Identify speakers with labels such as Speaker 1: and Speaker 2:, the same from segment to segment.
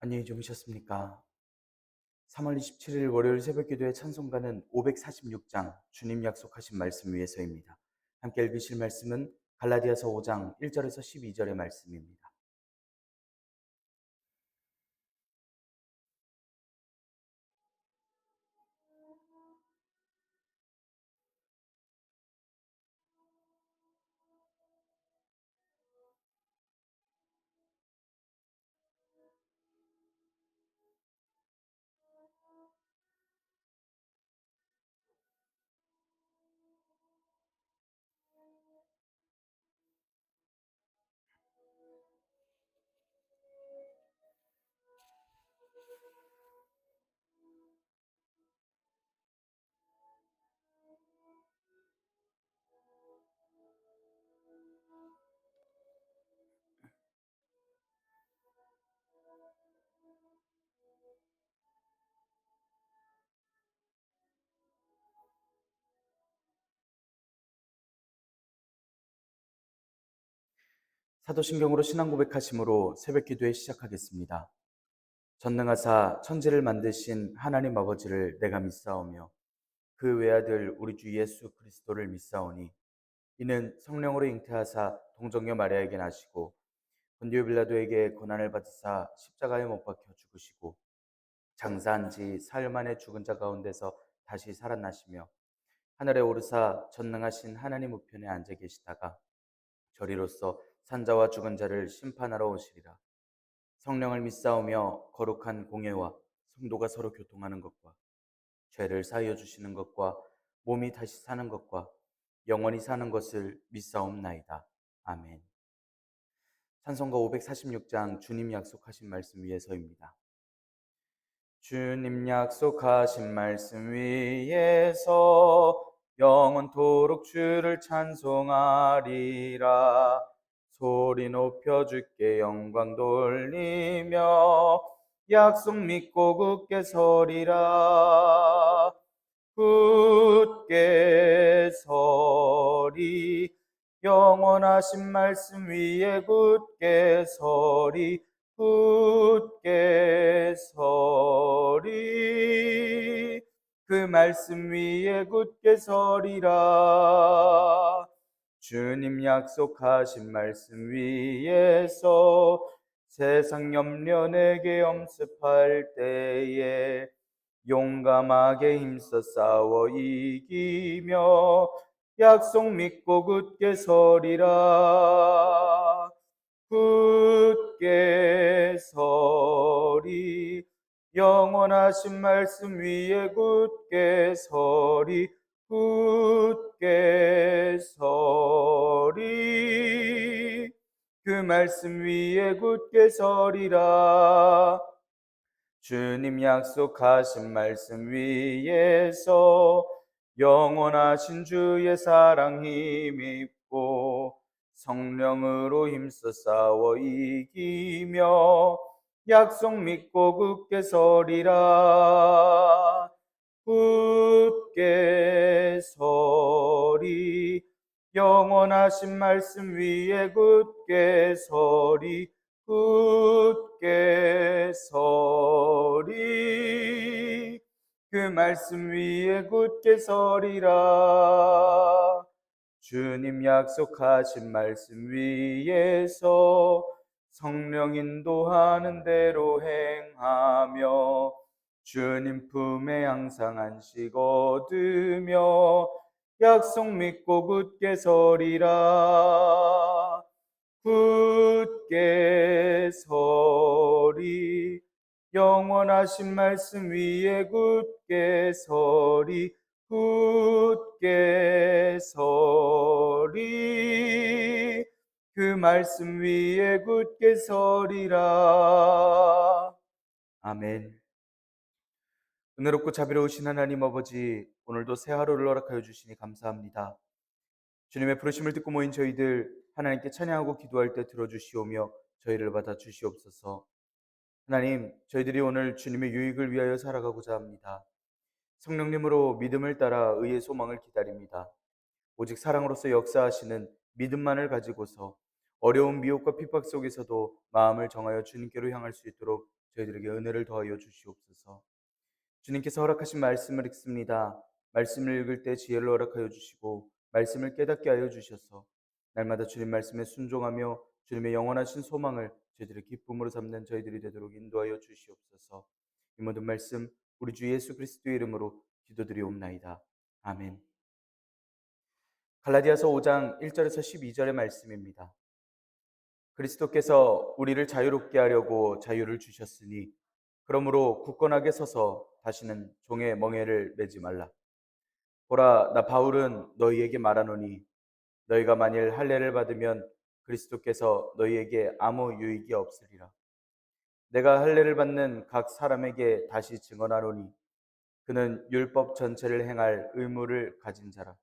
Speaker 1: 안녕히 주무셨습니까? 3월 27일 월요일 새벽기도의 찬송가는 546장 주님 약속하신 말씀 위에서입니다. 함께 읽으실 말씀은 갈라디아서 5장 1절에서 12절의 말씀입니다. 사도신경으로 신앙 고백하심으로 새벽기도에 시작하겠습니다. 전능하사 천지를 만드신 하나님 아버지를 내가 믿사오며 그 외아들 우리 주 예수 그리스도를 믿사오니 이는 성령으로 잉태하사 동정녀 마리아에게 나시고 본디오 빌라도에게 고난을 받으사 십자가에 못 박혀 죽으시고 장사한 지 사흘 만에 죽은 자 가운데서 다시 살아나시며 하늘에 오르사 전능하신 하나님 우편에 앉아 계시다가 저리로서 산자와 죽은 자를 심판하러 오시리라. 성령을 믿사오며 거룩한 공예와 성도가 서로 교통하는 것과 죄를 사하여 주시는 것과 몸이 다시 사는 것과 영원히 사는 것을 믿사옵나이다. 아멘. 찬송가 546장 주님 약속하신 말씀 위에서입니다. 주님 약속하신 말씀 위에서 영원토록 주를 찬송하리라. 소리 높여 주께 영광 돌리며 약속 믿고 굳게 서리라. 굳게 서리 영원하신 말씀 위에 굳게 서리 굳게 서리 그 말씀 위에 굳게 서리라. 주님 약속하신 말씀 위에서 세상 염려 내게 엄습할 때에 용감하게 힘써 싸워 이기며 약속 믿고 굳게 서리라. 굳게 서리 영원하신 말씀 위에 굳게 서리 굳게 서리 그 말씀 위에 굳게 서리라. 주님 약속하신 말씀 위에서 영원하신 주의 사랑 힘입고 성령으로 힘써 싸워 이기며 약속 믿고 굳게 서리라. 굳게 서리 영원하신 말씀 위에 굳게 서리 굳게 서리 그 말씀 위에 굳게 서리라. 주님 약속하신 말씀 위에서 성령 인도하는 대로 행하며 주님 품에 항상 안식 얻으며 약속 믿고 굳게 서리라. 굳게 서리 영원하신 말씀 위에 굳게 서리 굳게 서리 그 말씀 위에 굳게 서리라. 아멘. 은혜롭고 자비로우신 하나님 아버지, 오늘도 새 하루를 허락하여 주시니 감사합니다. 주님의 부르심을 듣고 모인 저희들 하나님께 찬양하고 기도할 때 들어주시오며 저희를 받아 주시옵소서. 하나님, 저희들이 오늘 주님의 유익을 위하여 살아가고자 합니다. 성령님으로 믿음을 따라 의의 소망을 기다립니다. 오직 사랑으로서 역사하시는 믿음만을 가지고서 어려운 미혹과 핍박 속에서도 마음을 정하여 주님께로 향할 수 있도록 저희들에게 은혜를 더하여 주시옵소서. 주님께서 허락하신 말씀을 읽습니다. 말씀을 읽을 때 지혜를 허락하여 주시고 말씀을 깨닫게 하여 주셔서 날마다 주님 말씀에 순종하며 주님의 영원하신 소망을 저희들의 기쁨으로 삼는 저희들이 되도록 인도하여 주시옵소서. 이 모든 말씀 우리 주 예수 그리스도의 이름으로 기도드리옵나이다. 아멘. 갈라디아서 5장 1절에서 12절의 말씀입니다. 그리스도께서 우리를 자유롭게 하려고 자유를 주셨으니 그러므로 굳건하게 서서 다시는 종의 멍에를 매지 말라. 보라, 나 바울은 너희에게 말하노니 너희가 만일 할례를 받으면 그리스도께서 너희에게 아무 유익이 없으리라. 내가 할례를 받는 각 사람에게 다시 증언하노니 그는 율법 전체를 행할 의무를 가진 자라.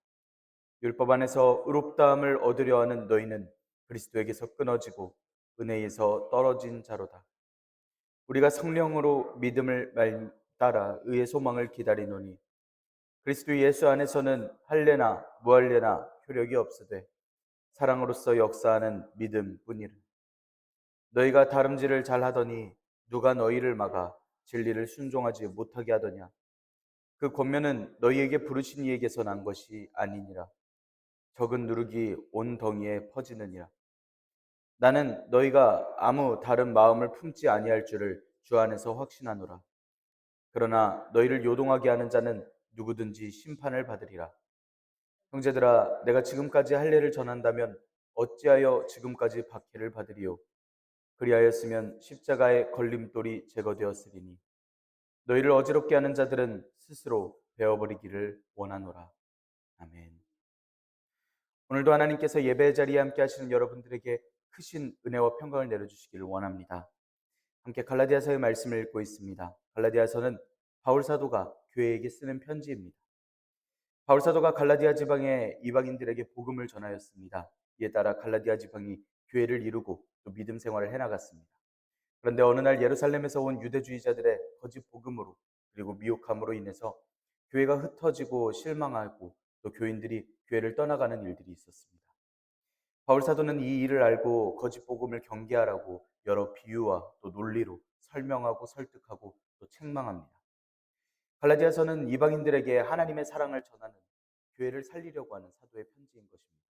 Speaker 1: 율법 안에서 의롭다함을 얻으려 하는 너희는 그리스도에게서 끊어지고 은혜에서 떨어진 자로다. 우리가 성령으로 믿음을 따라 의의 소망을 기다리노니 그리스도 예수 안에서는 할례나 무할례나 효력이 없으되 사랑으로서 역사하는 믿음뿐이라. 너희가 다름질을 잘하더니 누가 너희를 막아 진리를 순종하지 못하게 하더냐. 그 권면은 너희에게 부르신 이에게서 난 것이 아니니라. 적은 누룩이 온 덩이에 퍼지느니라. 나는 너희가 아무 다른 마음을 품지 아니할 줄을 주 안에서 확신하노라. 그러나 너희를 요동하게 하는 자는 누구든지 심판을 받으리라. 형제들아, 내가 지금까지 할례를 전한다면 어찌하여 지금까지 박해를 받으리요? 그리하였으면 십자가의 걸림돌이 제거되었으리니 너희를 어지럽게 하는 자들은 스스로 베어버리기를 원하노라. 아멘. 오늘도 하나님께서 예배 자리에 함께 하시는 여러분들에게 크신 은혜와 평강을 내려주시기를 원합니다. 함께 갈라디아서의 말씀을 읽고 있습니다. 갈라디아서는 바울 사도가 교회에게 쓰는 편지입니다. 바울 사도가 갈라디아 지방의 이방인들에게 복음을 전하였습니다. 이에 따라 갈라디아 지방이 교회를 이루고 또 믿음 생활을 해나갔습니다. 그런데 어느 날 예루살렘에서 온 유대주의자들의 거짓 복음으로 그리고 미혹함으로 인해서 교회가 흩어지고 실망하고 또 교인들이 교회를 떠나가는 일들이 있었습니다. 바울 사도는 이 일을 알고 거짓 복음을 경계하라고 여러 비유와 또 논리로 설명하고 설득하고 또 책망합니다. 갈라디아서는 이방인들에게 하나님의 사랑을 전하는 교회를 살리려고 하는 사도의 편지인 것입니다.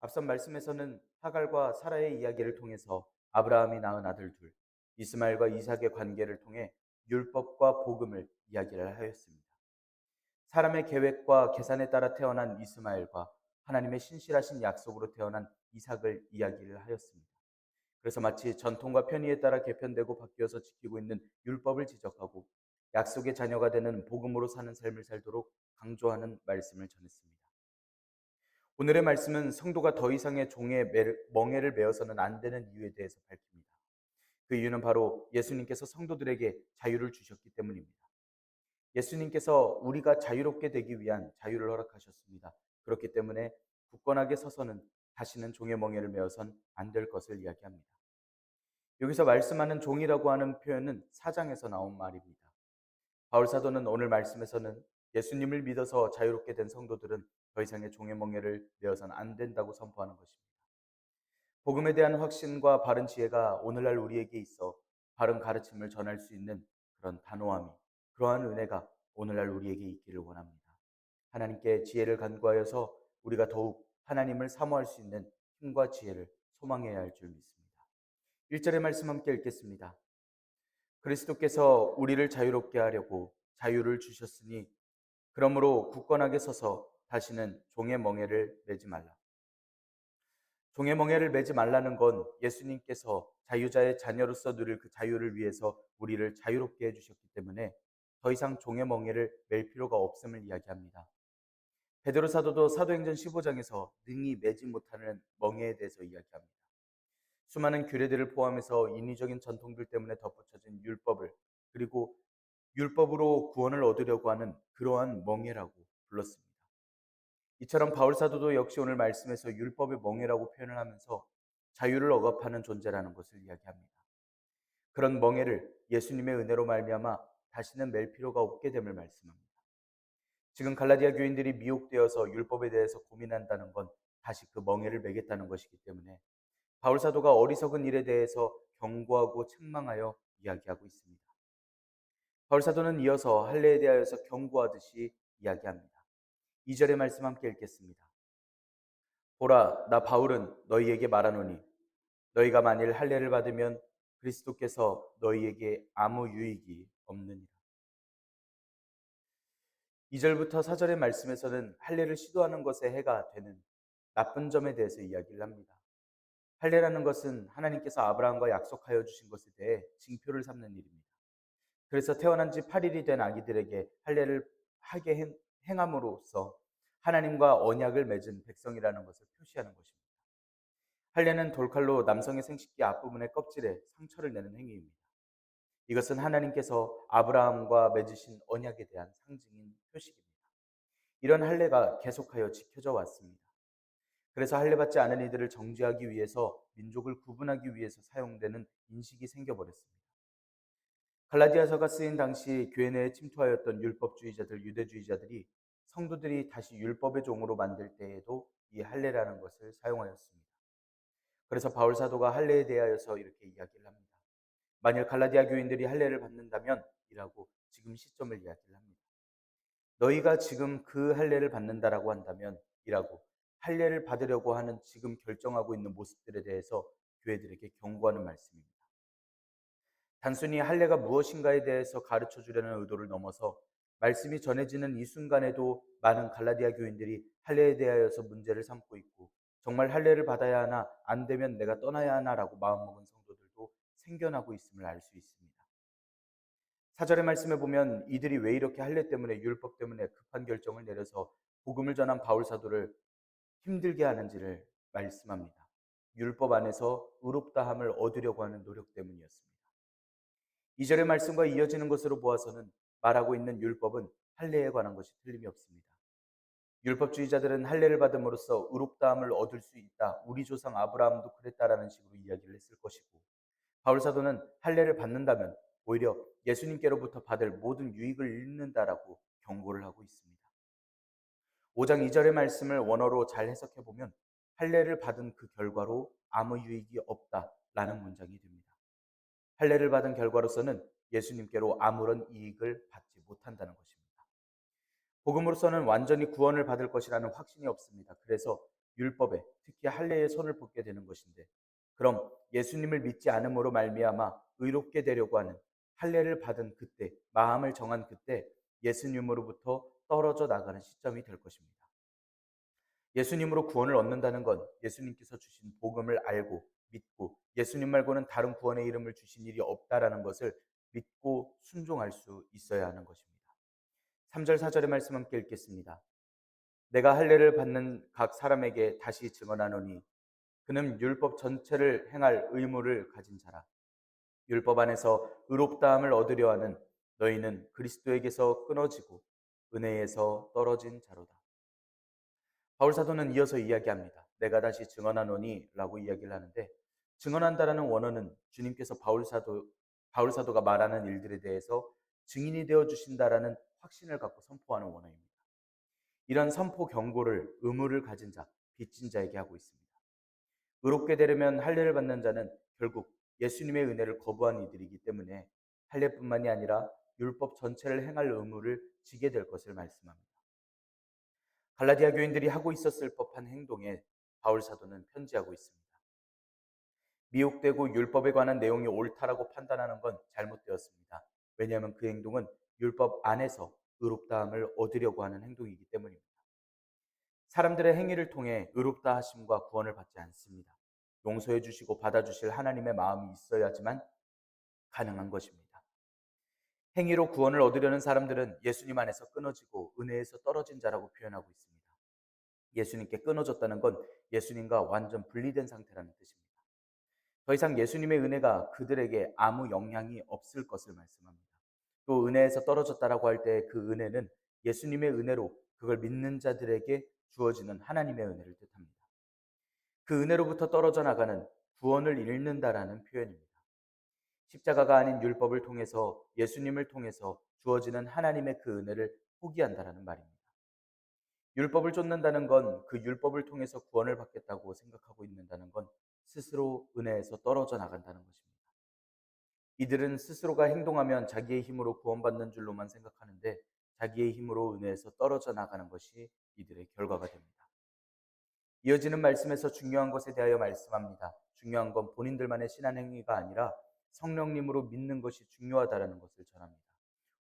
Speaker 1: 앞선 말씀에서는 하갈과 사라의 이야기를 통해서 아브라함이 낳은 아들 둘, 이스마엘과 이삭의 관계를 통해 율법과 복음을 이야기를 하였습니다. 사람의 계획과 계산에 따라 태어난 이스마엘과 하나님의 신실하신 약속으로 태어난 이삭을 이야기를 하였습니다. 그래서 마치 전통과 편의에 따라 개편되고 바뀌어서 지키고 있는 율법을 지적하고 약속의 자녀가 되는 복음으로 사는 삶을 살도록 강조하는 말씀을 전했습니다. 오늘의 말씀은 성도가 더 이상의 종의 멍에를 메어서는 안 되는 이유에 대해서 밝힙니다. 그 이유는 바로 예수님께서 성도들에게 자유를 주셨기 때문입니다. 예수님께서 우리가 자유롭게 되기 위한 자유를 허락하셨습니다. 그렇기 때문에 굳건하게 서서는 다시는 종의 멍에를 메어선 안 될 것을 이야기합니다. 여기서 말씀하는 종이라고 하는 표현은 4장에서 나온 말입니다. 바울 사도는 오늘 말씀에서는 예수님을 믿어서 자유롭게 된 성도들은 더 이상의 종의 멍에를 메어서는 안 된다고 선포하는 것입니다. 복음에 대한 확신과 바른 지혜가 오늘날 우리에게 있어 바른 가르침을 전할 수 있는 그런 단호함이, 그러한 은혜가 오늘날 우리에게 있기를 원합니다. 하나님께 지혜를 간구하여서 우리가 더욱 하나님을 사모할 수 있는 힘과 지혜를 소망해야 할 줄 믿습니다. 1절의 말씀 함께 읽겠습니다. 그리스도께서 우리를 자유롭게 하려고 자유를 주셨으니 그러므로 굳건하게 서서 다시는 종의 멍에를 매지 말라. 종의 멍에를 매지 말라는 건 예수님께서 자유자의 자녀로서 누릴 그 자유를 위해서 우리를 자유롭게 해주셨기 때문에 더 이상 종의 멍에를 맬 필요가 없음을 이야기합니다. 베드로 사도도 사도행전 15장에서 능히 매지 못하는 멍에에 대해서 이야기합니다. 수많은 규례들을 포함해서 인위적인 전통들 때문에 덧붙여진 율법을, 그리고 율법으로 구원을 얻으려고 하는 그러한 멍에라고 불렀습니다. 이처럼 바울 사도도 역시 오늘 말씀에서 율법의 멍에라고 표현을 하면서 자유를 억압하는 존재라는 것을 이야기합니다. 그런 멍에를 예수님의 은혜로 말미암아 다시는 맬 필요가 없게 됨을 말씀합니다. 지금 갈라디아 교인들이 미혹되어서 율법에 대해서 고민한다는 건 다시 그 멍에를 매겠다는 것이기 때문에 바울 사도가 어리석은 일에 대해서 경고하고 책망하여 이야기하고 있습니다. 바울 사도는 이어서 할례에 대하여서 경고하듯이 이야기합니다. 2절의 말씀 함께 읽겠습니다. 보라, 나 바울은 너희에게 말하노니 너희가 만일 할례를 받으면 그리스도께서 너희에게 아무 유익이 없느니라. 2절부터 4절의 말씀에서는 할례를 시도하는 것에 해가 되는 나쁜 점에 대해서 이야기를 합니다. 할례라는 것은 하나님께서 아브라함과 약속하여 주신 것에 대해 징표를 삼는 일입니다. 그래서 태어난 지 8일이 된 아기들에게 할례를 하게 행함으로써 하나님과 언약을 맺은 백성이라는 것을 표시하는 것입니다. 할례는 돌칼로 남성의 생식기 앞부분의 껍질에 상처를 내는 행위입니다. 이것은 하나님께서 아브라함과 맺으신 언약에 대한 상징인 표식입니다. 이런 할례가 계속하여 지켜져 왔습니다. 그래서 할례받지 않은 이들을 정죄하기 위해서 민족을 구분하기 위해서 사용되는 인식이 생겨버렸습니다. 갈라디아서가 쓰인 당시 교회 내에 침투하였던 율법주의자들, 유대주의자들이 성도들이 다시 율법의 종으로 만들 때에도 이 할례라는 것을 사용하였습니다. 그래서 바울 사도가 할례에 대하여서 이렇게 이야기를 합니다. 만일 갈라디아 교인들이 할례를 받는다면 이라고 지금 시점을 이야기를 합니다. 너희가 지금 그 할례를 받는다라고 한다면 이라고 할례를 받으려고 하는 지금 결정하고 있는 모습들에 대해서 교회들에게 경고하는 말씀입니다. 단순히 할례가 무엇인가에 대해서 가르쳐 주려는 의도를 넘어서 말씀이 전해지는 이 순간에도 많은 갈라디아 교인들이 할례에 대하여서 문제를 삼고 있고 정말 할례를 받아야 하나 안 되면 내가 떠나야 하나라고 마음먹은 성도들도 생겨나고 있음을 알 수 있습니다. 4절의 말씀에 보면 이들이 왜 이렇게 할례 때문에 율법 때문에 급한 결정을 내려서 복음을 전한 바울 사도를 힘들게 하는지를 말씀합니다. 율법 안에서 의롭다함을 얻으려고 하는 노력 때문이었습니다. 2절의 말씀과 이어지는 것으로 보아서는 말하고 있는 율법은 할례에 관한 것이 틀림이 없습니다. 율법주의자들은 할례를 받음으로써 의롭다함을 얻을 수 있다. 우리 조상 아브라함도 그랬다라는 식으로 이야기를 했을 것이고 바울 사도는 할례를 받는다면 오히려 예수님께로부터 받을 모든 유익을 잃는다라고 경고를 하고 있습니다. 5장 2절의 말씀을 원어로 잘 해석해 보면 할례를 받은 그 결과로 아무 유익이 없다라는 문장이 됩니다. 할례를 받은 결과로서는 예수님께로 아무런 이익을 받지 못한다는 것입니다. 복음으로서는 완전히 구원을 받을 것이라는 확신이 없습니다. 그래서 율법에 특히 할례에 손을 뻗게 되는 것인데 그럼 예수님을 믿지 않음으로 말미암아 의롭게 되려고 하는 할례를 받은 그때 마음을 정한 그때 예수님으로부터 떨어져 나가는 시점이 될 것입니다. 예수님으로 구원을 얻는다는 건 예수님께서 주신 복음을 알고 믿고 예수님 말고는 다른 구원의 이름을 주신 일이 없다라는 것을 믿고 순종할 수 있어야 하는 것입니다. 3절 4절의 말씀 함께 읽겠습니다. 내가 할례를 받는 각 사람에게 다시 증언하노니 그는 율법 전체를 행할 의무를 가진 자라. 율법 안에서 의롭다함을 얻으려 하는 너희는 그리스도에게서 끊어지고 은혜에서 떨어진 자로다. 바울 사도는 이어서 이야기합니다. 내가 다시 증언하노니 라고 이야기를 하는데 증언한다라는 원어는 주님께서 바울 사도가 말하는 일들에 대해서 증인이 되어 주신다라는 확신을 갖고 선포하는 원어입니다. 이런 선포 경고를 의무를 가진 자, 빚진 자에게 하고 있습니다. 의롭게 되려면 할례를 받는 자는 결국 예수님의 은혜를 거부한 이들이기 때문에 할례뿐만이 아니라 율법 전체를 행할 의무를 지게 될 것을 말씀합니다. 갈라디아 교인들이 하고 있었을 법한 행동에 바울 사도는 편지하고 있습니다. 미혹되고 율법에 관한 내용이 옳다라고 판단하는 건 잘못되었습니다. 왜냐하면 그 행동은 율법 안에서 의롭다함을 얻으려고 하는 행동이기 때문입니다. 사람들의 행위를 통해 의롭다 하심과 구원을 받지 않습니다. 용서해 주시고 받아주실 하나님의 마음이 있어야지만 가능한 것입니다. 행위로 구원을 얻으려는 사람들은 예수님 안에서 끊어지고 은혜에서 떨어진 자라고 표현하고 있습니다. 예수님께 끊어졌다는 건 예수님과 완전 분리된 상태라는 뜻입니다. 더 이상 예수님의 은혜가 그들에게 아무 영향이 없을 것을 말씀합니다. 또 은혜에서 떨어졌다라고 할 때 그 은혜는 예수님의 은혜로 그걸 믿는 자들에게 주어지는 하나님의 은혜를 뜻합니다. 그 은혜로부터 떨어져 나가는 구원을 잃는다라는 표현입니다. 십자가가 아닌 율법을 통해서 예수님을 통해서 주어지는 하나님의 그 은혜를 포기한다라는 말입니다. 율법을 쫓는다는 건 그 율법을 통해서 구원을 받겠다고 생각하고 있는다는 건 스스로 은혜에서 떨어져 나간다는 것입니다. 이들은 스스로가 행동하면 자기의 힘으로 구원받는 줄로만 생각하는데 자기의 힘으로 은혜에서 떨어져 나가는 것이 이들의 결과가 됩니다. 이어지는 말씀에서 중요한 것에 대하여 말씀합니다. 중요한 건 본인들만의 신앙 행위가 아니라 성령님으로 믿는 것이 중요하다라는 것을 전합니다.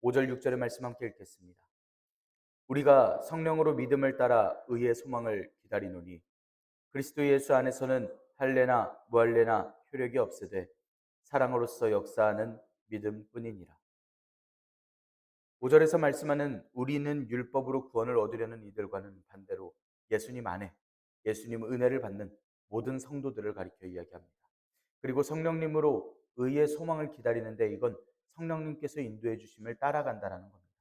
Speaker 1: 5절 6절의 말씀 함께 읽겠습니다. 우리가 성령으로 믿음을 따라 의의 소망을 기다리노니 그리스도 예수 안에서는 할례나 무할례나 효력이 없으되 사랑으로서 역사하는 믿음뿐이니라. 5절에서 말씀하는 우리는 율법으로 구원을 얻으려는 이들과는 반대로 예수님 안에 예수님 은혜를 받는 모든 성도들을 가리켜 이야기합니다. 그리고 성령님으로 의의 소망을 기다리는데 이건 성령님께서 인도해 주심을 따라간다라는 겁니다.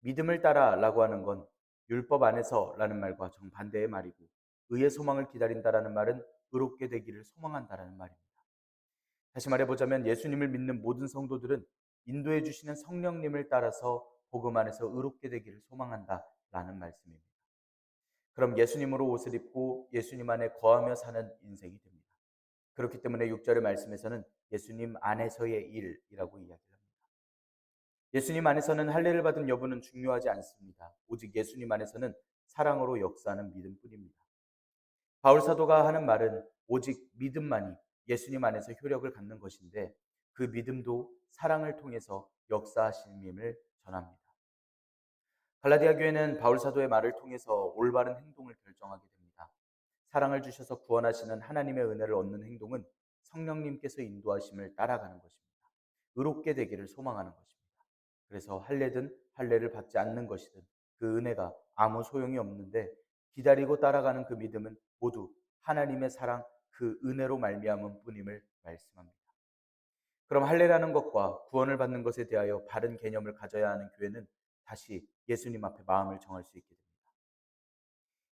Speaker 1: 믿음을 따라라고 하는 건 율법 안에서라는 말과 정반대의 말이고 의의 소망을 기다린다라는 말은 의롭게 되기를 소망한다라는 말입니다. 다시 말해보자면 예수님을 믿는 모든 성도들은 인도해 주시는 성령님을 따라서 복음 안에서 의롭게 되기를 소망한다라는 말씀입니다. 그럼 예수님으로 옷을 입고 예수님 안에 거하며 사는 인생이 됩니다. 그렇기 때문에 6절의 말씀에서는 예수님 안에서의 일이라고 이야기합니다. 예수님 안에서는 할례를 받은 여부는 중요하지 않습니다. 오직 예수님 안에서는 사랑으로 역사하는 믿음뿐입니다. 바울 사도가 하는 말은 오직 믿음만이 예수님 안에서 효력을 갖는 것인데 그 믿음도 사랑을 통해서 역사하심임을 전합니다. 갈라디아 교회는 바울 사도의 말을 통해서 올바른 행동을 결정하게 됩니다. 사랑을 주셔서 구원하시는 하나님의 은혜를 얻는 행동은 성령님께서 인도하심을 따라가는 것입니다. 의롭게 되기를 소망하는 것입니다. 그래서 할례든 할례를 받지 않는 것이든 그 은혜가 아무 소용이 없는데 기다리고 따라가는 그 믿음은 모두 하나님의 사랑 그 은혜로 말미암은 뿐임을 말씀합니다. 그럼 할례라는 것과 구원을 받는 것에 대하여 바른 개념을 가져야 하는 교회는 다시 예수님 앞에 마음을 정할 수 있게 됩니다.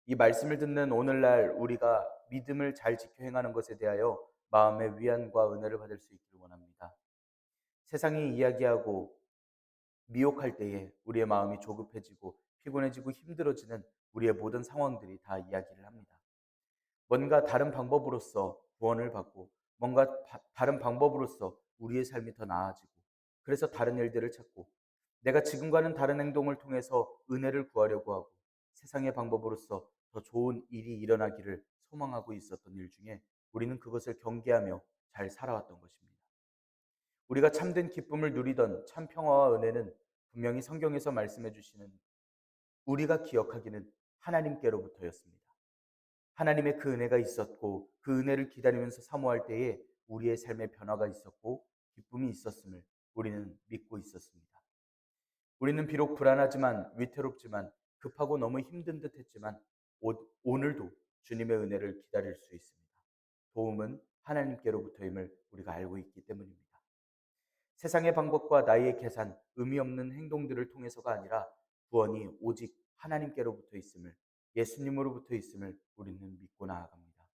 Speaker 1: 이 말씀을 듣는 오늘날 우리가 믿음을 잘 지켜 행하는 것에 대하여 마음의 위안과 은혜를 받을 수 있기를 원합니다. 세상이 이야기하고 미혹할 때에 우리의 마음이 조급해지고 피곤해지고 힘들어지는 우리의 모든 상황들이 다 이야기를 합니다. 뭔가 다른 방법으로서 구원을 받고 뭔가 다른 방법으로서 우리의 삶이 더 나아지고 그래서 다른 일들을 찾고 내가 지금과는 다른 행동을 통해서 은혜를 구하려고 하고 세상의 방법으로서 더 좋은 일이 일어나기를 소망하고 있었던 일 중에 우리는 그것을 경계하며 잘 살아왔던 것입니다. 우리가 참된 기쁨을 누리던 참 평화와 은혜는 분명히 성경에서 말씀해 주시는 우리가 기억하기는 하나님께로부터였습니다. 하나님의 그 은혜가 있었고 그 은혜를 기다리면서 사모할 때에 우리의 삶에 변화가 있었고 기쁨이 있었음을 우리는 믿고 있었습니다. 우리는 비록 불안하지만 위태롭지만 급하고 너무 힘든 듯 했지만 오늘도 주님의 은혜를 기다릴 수 있습니다. 도움은 하나님께로부터임을 우리가 알고 있기 때문입니다. 세상의 방법과 나의 계산, 의미 없는 행동들을 통해서가 아니라 구원이 오직 하나님께로부터 있음을, 예수님으로부터 있음을 우리는 믿고 나아갑니다.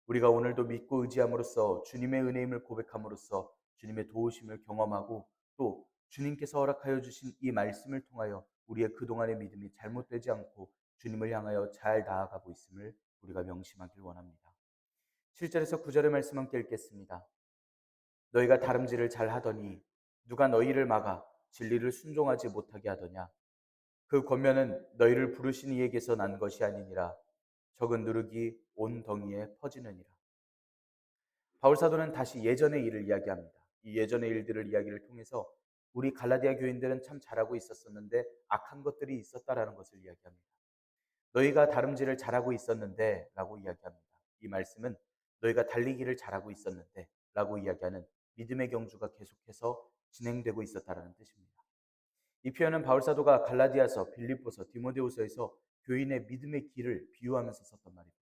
Speaker 1: 우리가 오늘도 믿고 의지함으로써 주님의 은혜임을 고백함으로써 주님의 도우심을 경험하고 또 주님께서 허락하여 주신 이 말씀을 통하여 우리의 그동안의 믿음이 잘못되지 않고 주님을 향하여 잘 나아가고 있음을 우리가 명심하길 원합니다. 7절에서 9절의 말씀 함께 읽겠습니다. 너희가 다름질을 잘 하더니 누가 너희를 막아 진리를 순종하지 못하게 하더냐. 그 권면은 너희를 부르신 이에게서 난 것이 아니니라. 적은 누룩이 온 덩이에 퍼지느니라. 바울 사도는 다시 예전의 일을 이야기합니다. 이 예전의 일들을 이야기를 통해서 우리 갈라디아 교인들은 참 잘하고 있었었는데 악한 것들이 있었다라는 것을 이야기합니다. 너희가 다름질을 잘하고 있었는데 라고 이야기합니다. 이 말씀은 너희가 달리기를 잘하고 있었는데 라고 이야기하는 믿음의 경주가 계속해서 진행되고 있었다라는 뜻입니다. 이 표현은 바울 사도가 갈라디아서, 빌립보서, 디모데후서에서 교인의 믿음의 길을 비유하면서 썼던 말입니다.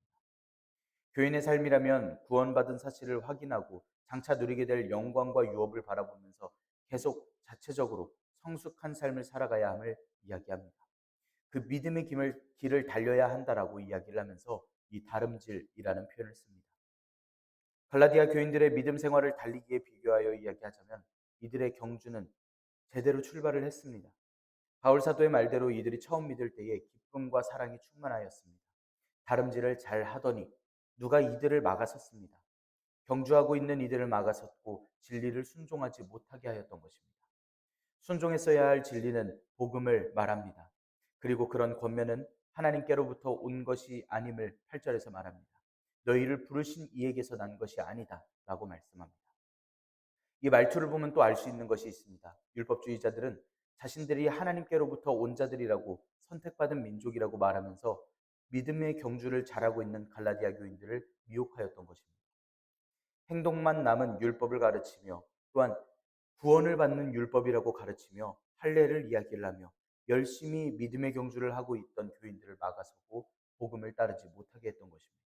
Speaker 1: 교인의 삶이라면 구원받은 사실을 확인하고 장차 누리게 될 영광과 유업을 바라보면서 계속 자체적으로 성숙한 삶을 살아가야 함을 이야기합니다. 그 믿음의 길을 달려야 한다라고 이야기를 하면서 이 다름질이라는 표현을 씁니다. 갈라디아 교인들의 믿음 생활을 달리기에 비교하여 이야기하자면 이들의 경주는 제대로 출발을 했습니다. 바울 사도의 말대로 이들이 처음 믿을 때에 기쁨과 사랑이 충만하였습니다. 다름질을 잘 하더니 누가 이들을 막아섰습니다. 경주하고 있는 이들을 막아섰고 진리를 순종하지 못하게 하였던 것입니다. 순종했어야 할 진리는 복음을 말합니다. 그리고 그런 권면은 하나님께로부터 온 것이 아님을 8절에서 말합니다. 너희를 부르신 이에게서 난 것이 아니다 라고 말씀합니다. 이 말투를 보면 또 알 수 있는 것이 있습니다. 율법주의자들은 자신들이 하나님께로부터 온 자들이라고 선택받은 민족이라고 말하면서 믿음의 경주를 잘하고 있는 갈라디아 교인들을 미혹하였던 것입니다. 행동만 남은 율법을 가르치며 또한 구원을 받는 율법이라고 가르치며 할례를 이야기를 하며 열심히 믿음의 경주를 하고 있던 교인들을 막아서고 복음을 따르지 못하게 했던 것입니다.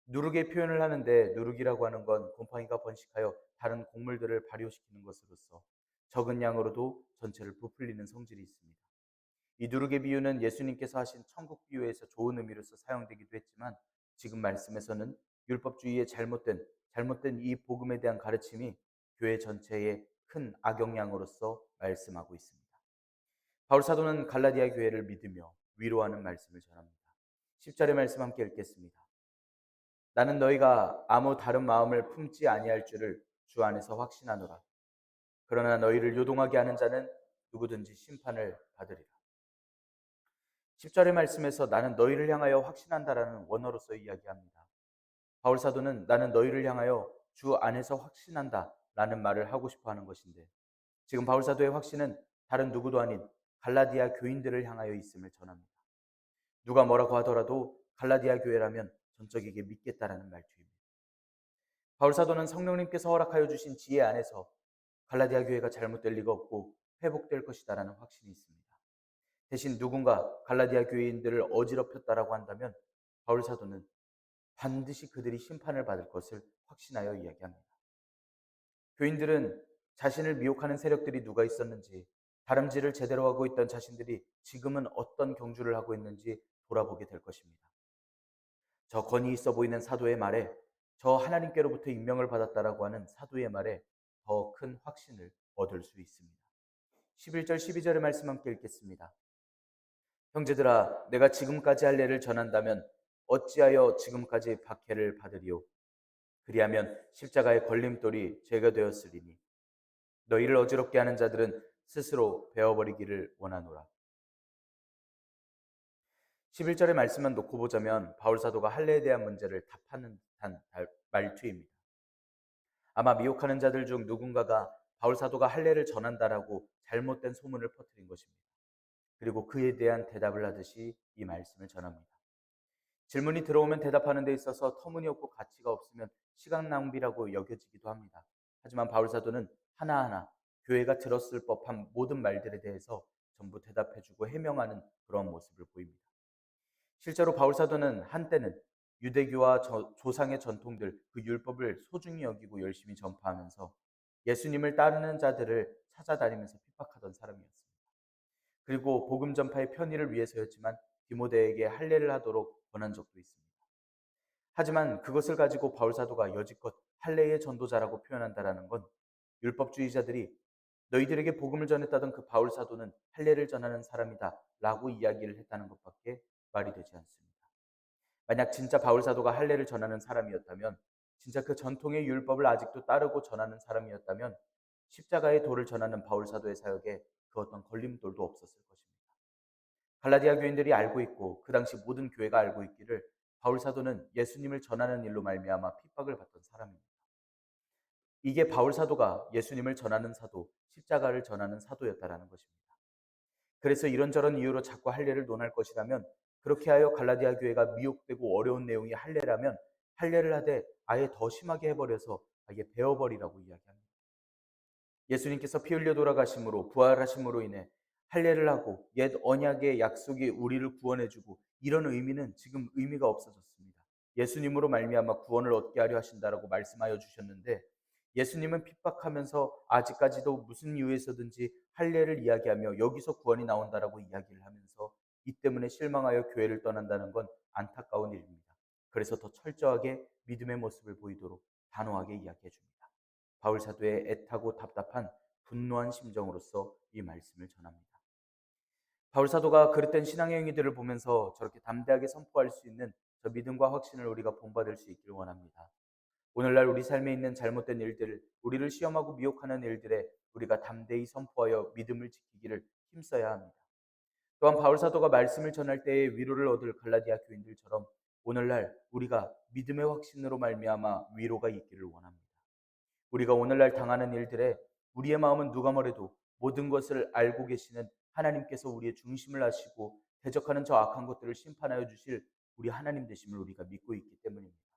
Speaker 1: 누룩의 표현을 하는데 누룩이라고 하는 건 곰팡이가 번식하여 다른 곡물들을 발효시키는 것으로서 적은 양으로도 전체를 부풀리는 성질이 있습니다. 이 누룩의 비유는 예수님께서 하신 천국 비유에서 좋은 의미로서 사용되기도 했지만 지금 말씀에서는 율법주의의 잘못된 이 복음에 대한 가르침이 교회 전체의 큰 악영향으로서 말씀하고 있습니다. 바울 사도는 갈라디아 교회를 믿으며 위로하는 말씀을 전합니다. 10절의 말씀 함께 읽겠습니다. 나는 너희가 아무 다른 마음을 품지 아니할 줄을 주 안에서 확신하노라. 그러나 너희를 요동하게 하는 자는 누구든지 심판을 받으리라. 10절의 말씀에서 나는 너희를 향하여 확신한다라는 원어로서 이야기합니다. 바울 사도는 나는 너희를 향하여 주 안에서 확신한다라는 말을 하고 싶어 하는 것인데 지금 바울 사도의 확신은 다른 누구도 아닌 갈라디아 교인들을 향하여 있음을 전합니다. 누가 뭐라고 하더라도 갈라디아 교회라면 전적에게 믿겠다라는 말투입니다. 바울 사도는 성령님께서 허락하여 주신 지혜 안에서 갈라디아 교회가 잘못될 리가 없고 회복될 것이다라는 확신이 있습니다. 대신 누군가 갈라디아 교인들을 어지럽혔다라고 한다면 바울 사도는 반드시 그들이 심판을 받을 것을 확신하여 이야기합니다. 교인들은 자신을 미혹하는 세력들이 누가 있었는지, 다름질을 제대로 하고 있던 자신들이 지금은 어떤 경주를 하고 있는지 돌아보게 될 것입니다. 저 권위 있어 보이는 사도의 말에, 저 하나님께로부터 임명을 받았다라고 하는 사도의 말에 더 큰 확신을 얻을 수 있습니다. 11절 12절의 말씀 함께 읽겠습니다. 형제들아, 내가 지금까지 할 일을 전한다면 어찌하여 지금까지 박해를 받으리요? 그리하면 십자가의 걸림돌이 죄가 되었으리니 너희를 어지럽게 하는 자들은 스스로 베어버리기를 원하노라. 11절의 말씀만 놓고 보자면 바울 사도가 할례에 대한 문제를 답하는 듯한 말투입니다. 아마 미혹하는 자들 중 누군가가 바울 사도가 할례를 전한다라고 잘못된 소문을 퍼뜨린 것입니다. 그리고 그에 대한 대답을 하듯이 이 말씀을 전합니다. 질문이 들어오면 대답하는 데 있어서 터무니없고 가치가 없으면 시간 낭비라고 여겨지기도 합니다. 하지만 바울 사도는 하나하나 교회가 들었을 법한 모든 말들에 대해서 전부 대답해주고 해명하는 그런 모습을 보입니다. 실제로 바울 사도는 한때는 유대교와 조상의 전통들, 그 율법을 소중히 여기고 열심히 전파하면서 예수님을 따르는 자들을 찾아다니면서 핍박하던 사람이었습니다. 그리고 복음 전파의 편의를 위해서였지만 디모데에게 할례를 하도록 권한 적도 있습니다. 하지만 그것을 가지고 바울 사도가 여지껏 할례의 전도자라고 표현한다라는 건 율법주의자들이 너희들에게 복음을 전했다던 그 바울 사도는 할례를 전하는 사람이다라고 이야기를 했다는 것밖에 말이 되지 않습니다. 만약 진짜 바울 사도가 할례를 전하는 사람이었다면, 진짜 그 전통의 율법을 아직도 따르고 전하는 사람이었다면 십자가의 도를 전하는 바울 사도의 사역에 그 어떤 걸림돌도 없었을 것입니다. 갈라디아 교인들이 알고 있고 그 당시 모든 교회가 알고 있기를 바울 사도는 예수님을 전하는 일로 말미암아 핍박을 받던 사람입니다. 이게 바울 사도가 예수님을 전하는 사도, 십자가를 전하는 사도였다라는 것입니다. 그래서 이런저런 이유로 자꾸 할례를 논할 것이라면 그렇게 하여 갈라디아 교회가 미혹되고 어려운 내용이 할례라면 할례를 하되 아예 더 심하게 해버려서 아예 베어버리라고 이야기합니다. 예수님께서 피 흘려 돌아가심으로 부활하심으로 인해 할례를 하고 옛 언약의 약속이 우리를 구원해주고 이런 의미는 지금 의미가 없어졌습니다. 예수님으로 말미암아 구원을 얻게 하려 하신다라고 말씀하여 주셨는데 예수님은 핍박하면서 아직까지도 무슨 이유에서든지 할례를 이야기하며 여기서 구원이 나온다라고 이야기를 하면서 이 때문에 실망하여 교회를 떠난다는 건 안타까운 일입니다. 그래서 더 철저하게 믿음의 모습을 보이도록 단호하게 이야기해 줍니다. 바울 사도의 애타고 답답한 분노한 심정으로서 이 말씀을 전합니다. 바울 사도가 그릇된 신앙의 행위들을 보면서 저렇게 담대하게 선포할 수 있는 저 믿음과 확신을 우리가 본받을 수 있기를 원합니다. 오늘날 우리 삶에 있는 잘못된 일들, 우리를 시험하고 미혹하는 일들에 우리가 담대히 선포하여 믿음을 지키기를 힘써야 합니다. 또한 바울 사도가 말씀을 전할 때에 위로를 얻을 갈라디아 교인들처럼 오늘날 우리가 믿음의 확신으로 말미암아 위로가 있기를 원합니다. 우리가 오늘날 당하는 일들에 우리의 마음은 누가 뭐래도 모든 것을 알고 계시는 하나님께서 우리의 중심을 아시고 대적하는 저 악한 것들을 심판하여 주실 우리 하나님 되심을 우리가 믿고 있기 때문입니다.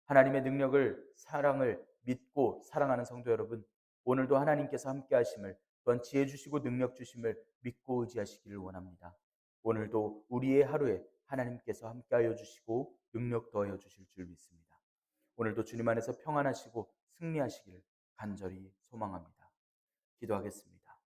Speaker 1: 하나님의 능력을, 사랑을 믿고 사랑하는 성도 여러분, 오늘도 하나님께서 함께 하심을, 또한 지혜 주시고 능력 주심을 믿고 의지하시기를 원합니다. 오늘도 우리의 하루에 하나님께서 함께하여 주시고 능력 더하여 주실 줄 믿습니다. 오늘도 주님 안에서 평안하시고 승리하시기를 간절히 소망합니다. 기도하겠습니다.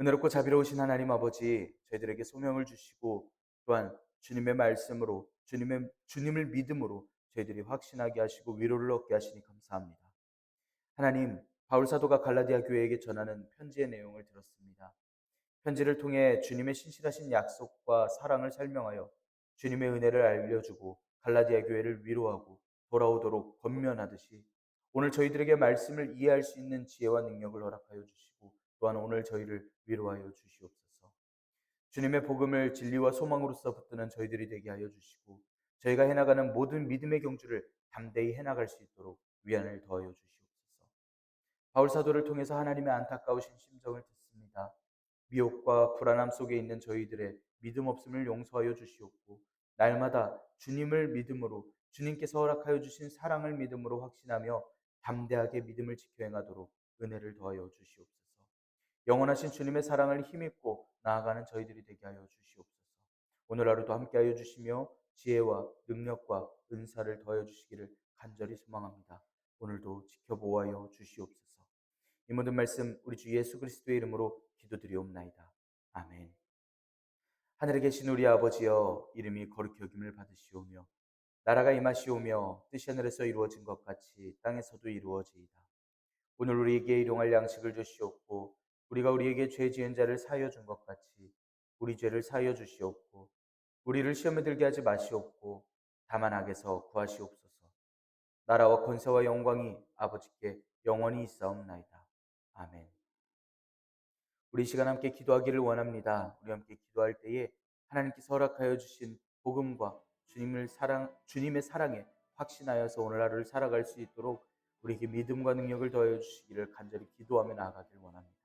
Speaker 1: 은혜롭고 자비로우신 하나님 아버지, 저희들에게 소명을 주시고 또한 주님의 말씀으로 주님을 믿음으로 저희들이 확신하게 하시고 위로를 얻게 하시니 감사합니다. 하나님, 바울 사도가 갈라디아 교회에게 전하는 편지의 내용을 들었습니다. 편지를 통해 주님의 신실하신 약속과 사랑을 설명하여 주님의 은혜를 알려주고 갈라디아 교회를 위로하고 돌아오도록 권면하듯이 오늘 저희들에게 말씀을 이해할 수 있는 지혜와 능력을 허락하여 주시고 또한 오늘 저희를 위로하여 주시옵소서. 주님의 복음을 진리와 소망으로서 붙드는 저희들이 되게 하여 주시고 저희가 해나가는 모든 믿음의 경주를 담대히 해나갈 수 있도록 위안을 더하여 주시옵소서. 바울 사도를 통해서 하나님의 안타까우신 심정을 듣습니다. 미혹과 불안함 속에 있는 저희들의 믿음 없음을 용서하여 주시옵고 날마다 주님을 믿음으로 주님께서 허락하여 주신 사랑을 믿음으로 확신하며 담대하게 믿음을 지켜 행하도록 은혜를 더하여 주시옵소서. 영원하신 주님의 사랑을 힘입고 나아가는 저희들이 되게 하여 주시옵소서. 오늘 하루도 함께하여 주시며 지혜와 능력과 은사를 더하여 주시기를 간절히 소망합니다. 오늘도 지켜보아여 주시옵소서. 이 모든 말씀 우리 주 예수 그리스도의 이름으로 기도드리옵나이다. 아멘. 하늘에 계신 우리 아버지여, 이름이 거룩히 여김을 받으시오며 나라가 임하시오며 뜻이 하늘에서 이루어진 것 같이 땅에서도 이루어지이다. 오늘 우리에게 일용할 양식을 주시옵고 우리가 우리에게 죄 지은 자를 사하여 준 것 같이 우리 죄를 사하여 주시옵고 우리를 시험에 들게 하지 마시옵고 다만 악에서 구하시옵소서. 나라와 권세와 영광이 아버지께 영원히 있사옵나이다. 아멘. 우리 이 시간 함께 기도하기를 원합니다. 우리 함께 기도할 때에 하나님께서 허락하여 주신 복음과 주님의 사랑에 확신하여서 오늘 하루를 살아갈 수 있도록 우리에게 믿음과 능력을 더하여 주시기를 간절히 기도하며 나아가길 원합니다.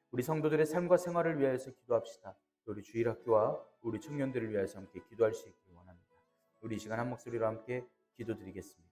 Speaker 1: 우리 성도들의 삶과 생활을 위하여서 기도합시다. 우리 주일학교와 우리 청년들을 위하여서 함께 기도할 수 있기를 원합니다. 우리 이 시간 한 목소리로 함께 기도드리겠습니다.